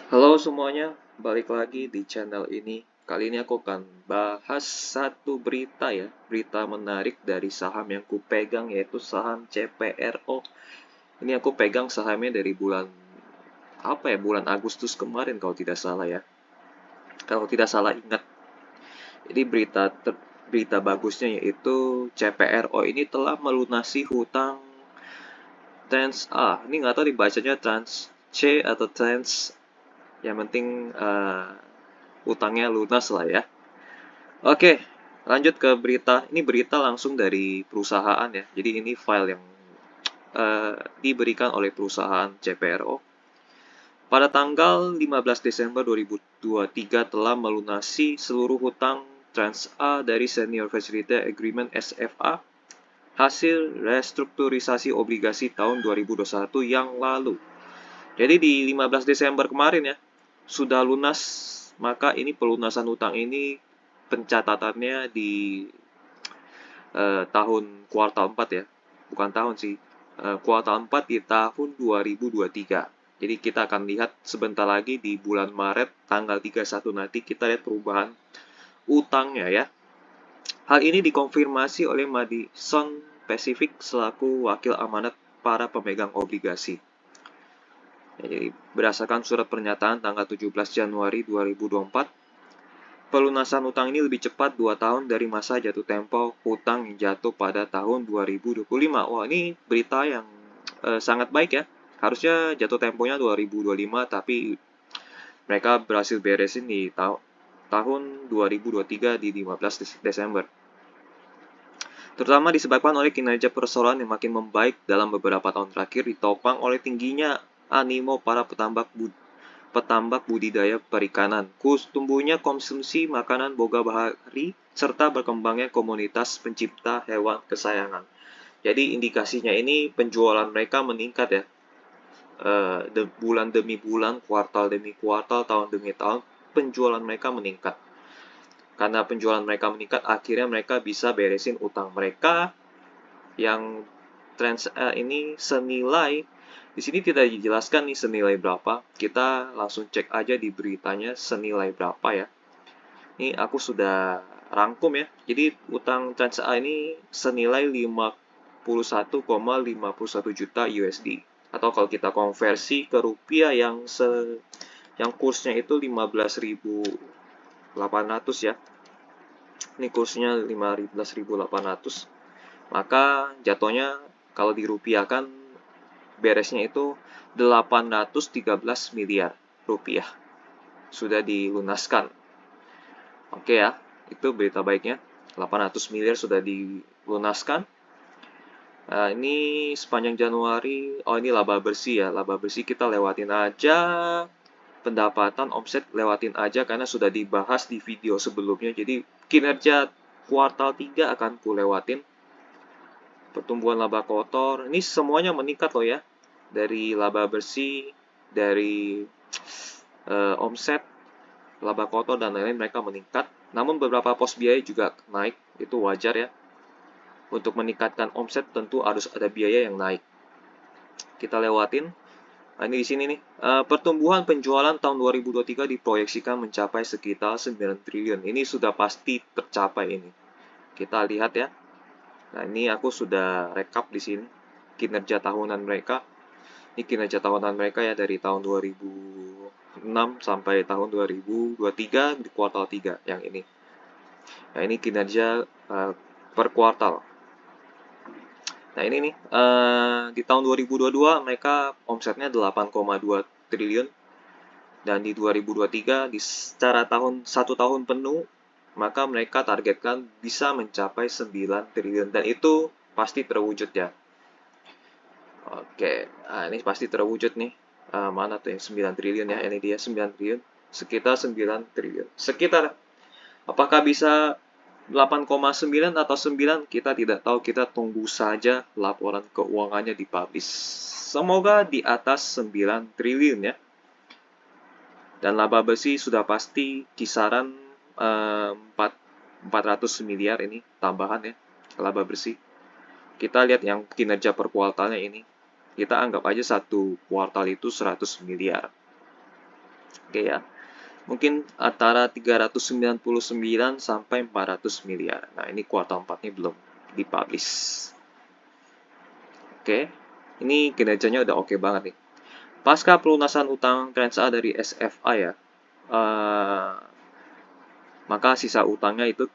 Halo semuanya, balik lagi di channel ini. Kali ini aku akan bahas satu berita ya, berita menarik dari saham yang kupegang yaitu saham CPRO. Ini aku pegang sahamnya dari bulan bulan Agustus kemarin kalau tidak salah ya. Kalau tidak salah ingat. Jadi berita bagusnya yaitu CPRO ini telah melunasi hutang Trans A. Ini nggak tahu dibacanya Trans C atau Trans. Yang penting utangnya lunas lah ya. Oke, lanjut ke berita. Ini berita langsung dari perusahaan ya. Jadi ini file yang diberikan oleh perusahaan CPRO. Pada tanggal 15 Desember 2023 telah melunasi seluruh hutang Trans A dari Senior Facility Agreement SFA hasil restrukturisasi obligasi tahun 2021 yang lalu. Jadi di 15 Desember kemarin ya, sudah lunas, maka ini pelunasan hutang ini pencatatannya di tahun kuartal 4 ya. Bukan tahun sih. Kuartal 4 di tahun 2023. Jadi kita akan lihat sebentar lagi di bulan Maret tanggal 31 nanti kita lihat perubahan utangnya ya. Hal ini dikonfirmasi oleh Madison Pacific selaku wakil amanat para pemegang obligasi. Ya, jadi berdasarkan surat pernyataan tanggal 17 Januari 2024, pelunasan utang ini lebih cepat 2 tahun dari masa jatuh tempo hutang yang jatuh pada tahun 2025. Wah, ini berita yang sangat baik ya. Harusnya jatuh temponya 2025, tapi mereka berhasil beresin di tahun 2023 di 15 Desember. Terutama disebabkan oleh kinerja persoalan yang makin membaik dalam beberapa tahun terakhir ditopang oleh tingginya animo para petambak budidaya perikanan, tumbuhnya konsumsi makanan boga bahari, serta berkembangnya komunitas pencipta hewan kesayangan. Jadi indikasinya ini penjualan mereka meningkat ya, bulan demi bulan, kuartal demi kuartal, tahun demi tahun, penjualan mereka meningkat. Karena penjualan mereka meningkat, akhirnya mereka bisa beresin utang mereka yang ini senilai. Di sini tidak dijelaskan nih senilai berapa. Kita langsung cek aja di beritanya senilai berapa ya. Ini aku sudah rangkum ya. Jadi utang Trans A ini senilai 51,51 juta USD. Atau kalau kita konversi ke rupiah yang kursnya itu 15.800 ya. Ini kursnya 15.800. Maka jatuhnya kalau dirupiahkan beresnya itu 813 miliar rupiah sudah dilunaskan. Oke ya, itu berita baiknya. 800 miliar sudah dilunaskan. Ini sepanjang Januari, oh ini laba bersih ya, laba bersih kita lewatin aja. Pendapatan omset lewatin aja karena sudah dibahas di video sebelumnya. Jadi kinerja kuartal 3 akan ku lewatin. Pertumbuhan laba kotor, ini semuanya meningkat loh ya. Dari laba bersih, dari omset, laba kotor, dan lain-lain mereka meningkat. Namun beberapa pos biaya juga naik, itu wajar ya. Untuk meningkatkan omset tentu harus ada biaya yang naik. Kita lewatin. Nah, ini di sini nih. Pertumbuhan penjualan tahun 2023 diproyeksikan mencapai sekitar 9 triliun. Ini sudah pasti tercapai ini. Kita lihat ya. Nah, ini aku sudah rekap di sini kinerja tahunan mereka. Ini kinerja tahunan mereka ya dari tahun 2006 sampai tahun 2023 di kuartal 3 yang ini. Nah, ini kinerja per kuartal. Nah, ini nih di tahun 2022 mereka omsetnya 8,2 triliun dan di 2023 di secara satu tahun penuh maka mereka targetkan bisa mencapai 9 triliun dan itu pasti terwujud ya. Oke, nah ini pasti terwujud nih. Mana tuh yang 9 triliun ya? Ini dia 9 triliun. Sekitar 9 triliun. Sekitar apakah bisa 8,9 atau 9? Kita tidak tahu. Kita tunggu saja laporan keuangannya dipublish. Semoga di atas 9 triliun ya. Dan laba bersih sudah pasti kisaran 400 miliar ini tambahan ya laba bersih. Kita lihat yang kinerja per kuartalnya ini. Kita anggap aja satu kuartal itu 100 miliar. Oke ya. Mungkin antara 399 sampai 400 miliar. Nah, ini kuartal 4 ini belum dipublish. Oke. Ini kinerjanya udah oke banget nih. Pasca pelunasan utang Trans A dari SFA ya, maka sisa utangnya itu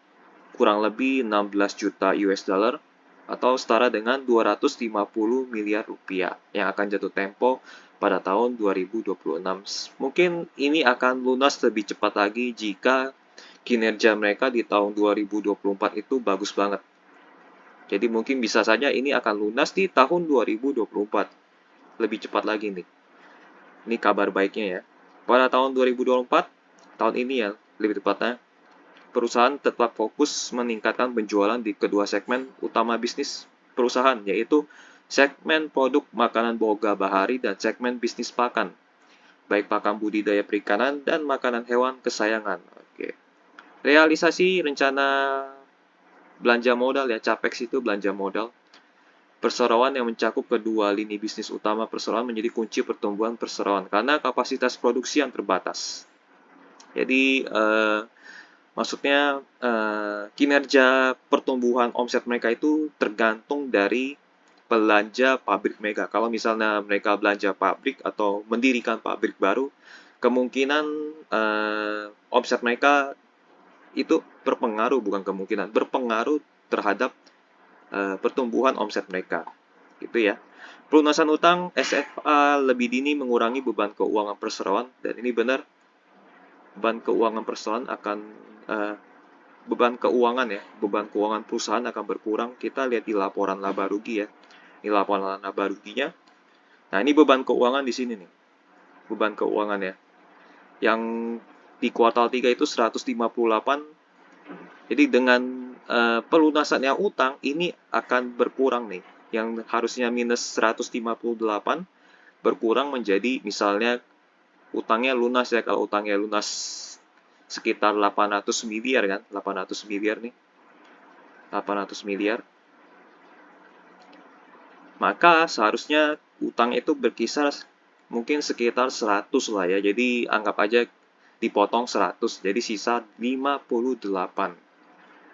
kurang lebih 16 juta US dollar atau setara dengan 250 miliar rupiah yang akan jatuh tempo pada tahun 2026. Mungkin ini akan lunas lebih cepat lagi jika kinerja mereka di tahun 2024 itu bagus banget. Jadi mungkin bisa saja ini akan lunas di tahun 2024. Lebih cepat lagi nih. Ini kabar baiknya ya. Pada tahun 2024, tahun ini ya lebih tepatnya, perusahaan tetap fokus meningkatkan penjualan di kedua segmen utama bisnis perusahaan, yaitu segmen produk makanan boga bahari dan segmen bisnis pakan, baik pakan budidaya perikanan dan makanan hewan kesayangan. Oke. Realisasi rencana belanja modal ya, CAPEX itu belanja modal. Perseroan yang mencakup kedua lini bisnis utama perseroan menjadi kunci pertumbuhan perseroan karena kapasitas produksi yang terbatas. Jadi, maksudnya kinerja pertumbuhan omset mereka itu tergantung dari belanja pabrik mereka. Kalau misalnya mereka belanja pabrik atau mendirikan pabrik baru, kemungkinan omset mereka itu berpengaruh, bukan kemungkinan, berpengaruh terhadap pertumbuhan omset mereka. Gitu ya. Pelunasan utang SFA lebih dini mengurangi beban keuangan perseroan, dan ini benar, beban keuangan perseroan akan beban keuangan perusahaan akan berkurang. Kita lihat di laporan laba rugi ya. Ini laporan laba ruginya. Nah, ini beban keuangan di sini nih. Beban keuangan ya. Yang di kuartal 3 itu 158. Jadi dengan pelunasannya utang ini akan berkurang nih. Yang harusnya minus 158 berkurang menjadi misalnya utangnya lunas ya. Kalau utangnya lunas sekitar 800 miliar kan, 800 miliar nih. 800 miliar. Maka seharusnya utang itu berkisar mungkin sekitar 100 lah ya. Jadi anggap aja dipotong 100, jadi sisa 58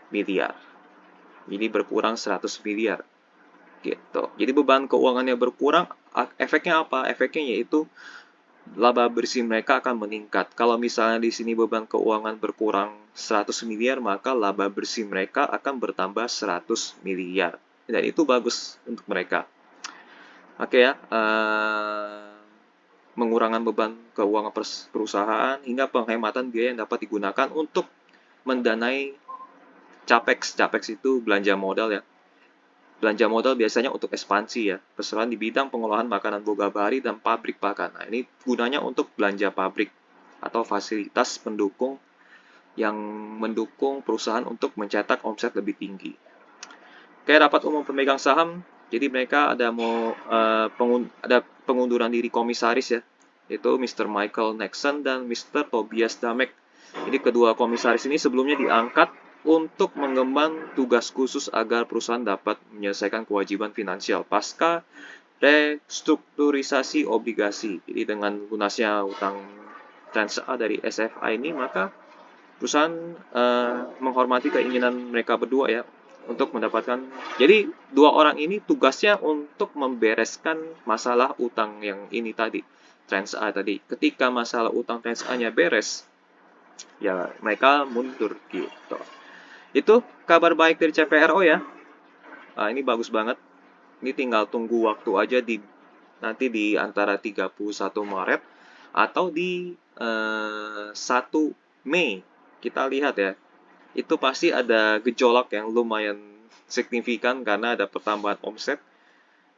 miliar. Ini berkurang 100 miliar. Gitu. Jadi beban keuangannya berkurang, efeknya apa? Efeknya yaitu laba bersih mereka akan meningkat. Kalau misalnya di sini beban keuangan berkurang 100 miliar, maka laba bersih mereka akan bertambah 100 miliar. Dan itu bagus untuk mereka. Oke ya, mengurangi beban keuangan perusahaan hingga penghematan biaya yang dapat digunakan untuk mendanai CAPEX. CAPEX itu belanja modal ya. Belanja modal biasanya untuk ekspansi ya, persoalan di bidang pengolahan makanan boga bahari dan pabrik pakan. Nah, ini gunanya untuk belanja pabrik atau fasilitas pendukung yang mendukung perusahaan untuk mencetak omset lebih tinggi. Oke, rapat umum pemegang saham. Jadi mereka ada ada pengunduran diri komisaris ya, yaitu Mr. Michael Nexon dan Mr. Tobias Damek. Jadi kedua komisaris ini sebelumnya diangkat untuk mengemban tugas khusus agar perusahaan dapat menyelesaikan kewajiban finansial pasca restrukturisasi obligasi. Jadi dengan lunasnya utang Trans A dari SFA ini, maka perusahaan menghormati keinginan mereka berdua ya untuk mendapatkan. Jadi dua orang ini tugasnya untuk membereskan masalah utang yang ini tadi, Trans A tadi. Ketika masalah utang Trans A-nya beres, ya mereka mundur gitu. Itu kabar baik dari CPRO ya. Nah, ini bagus banget. Ini tinggal tunggu waktu aja nanti di antara 31 Maret atau di 1 Mei. Kita lihat ya. Itu pasti ada gejolak yang lumayan signifikan karena ada pertambahan omset,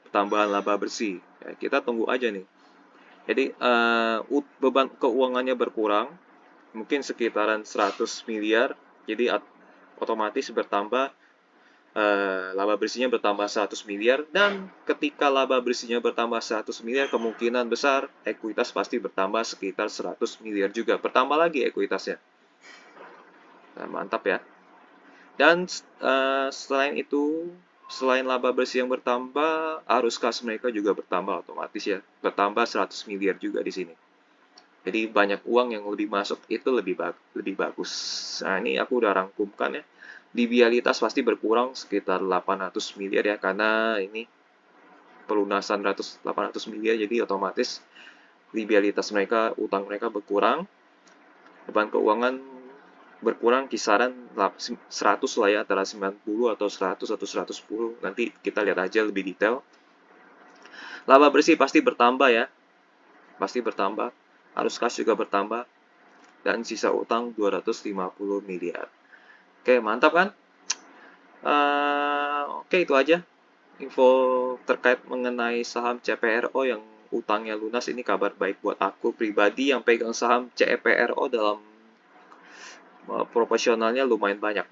pertambahan laba bersih. Ya, kita tunggu aja nih. Jadi beban keuangannya berkurang, mungkin sekitaran 100 miliar. Jadi otomatis bertambah, laba bersihnya bertambah 100 miliar, dan ketika laba bersihnya bertambah 100 miliar, kemungkinan besar ekuitas pasti bertambah sekitar 100 miliar juga. Bertambah lagi ekuitasnya. Nah, mantap ya. Dan selain itu, selain laba bersih yang bertambah, arus kas mereka juga bertambah otomatis ya. Bertambah 100 miliar juga di sini. Jadi banyak uang yang lebih masuk itu lebih bagus. Nah, ini aku udah rangkumkan ya. Liabilitas pasti berkurang sekitar 800 miliar ya, karena ini pelunasan 800 miliar, jadi otomatis liabilitas mereka, utang mereka berkurang. Beban keuangan berkurang kisaran 100 lah ya, antara 90 atau 100 atau 110. Nanti kita lihat aja lebih detail. Laba bersih pasti bertambah ya, pasti bertambah. Arus kas juga bertambah. Dan sisa utang 250 miliar. Oke, mantap kan? Oke, itu aja info terkait mengenai saham CPRO yang utangnya lunas. Ini kabar baik buat aku pribadi yang pegang saham CPRO dalam proporsionalnya lumayan banyak.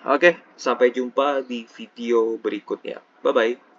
Oke, sampai jumpa di video berikutnya. Bye-bye.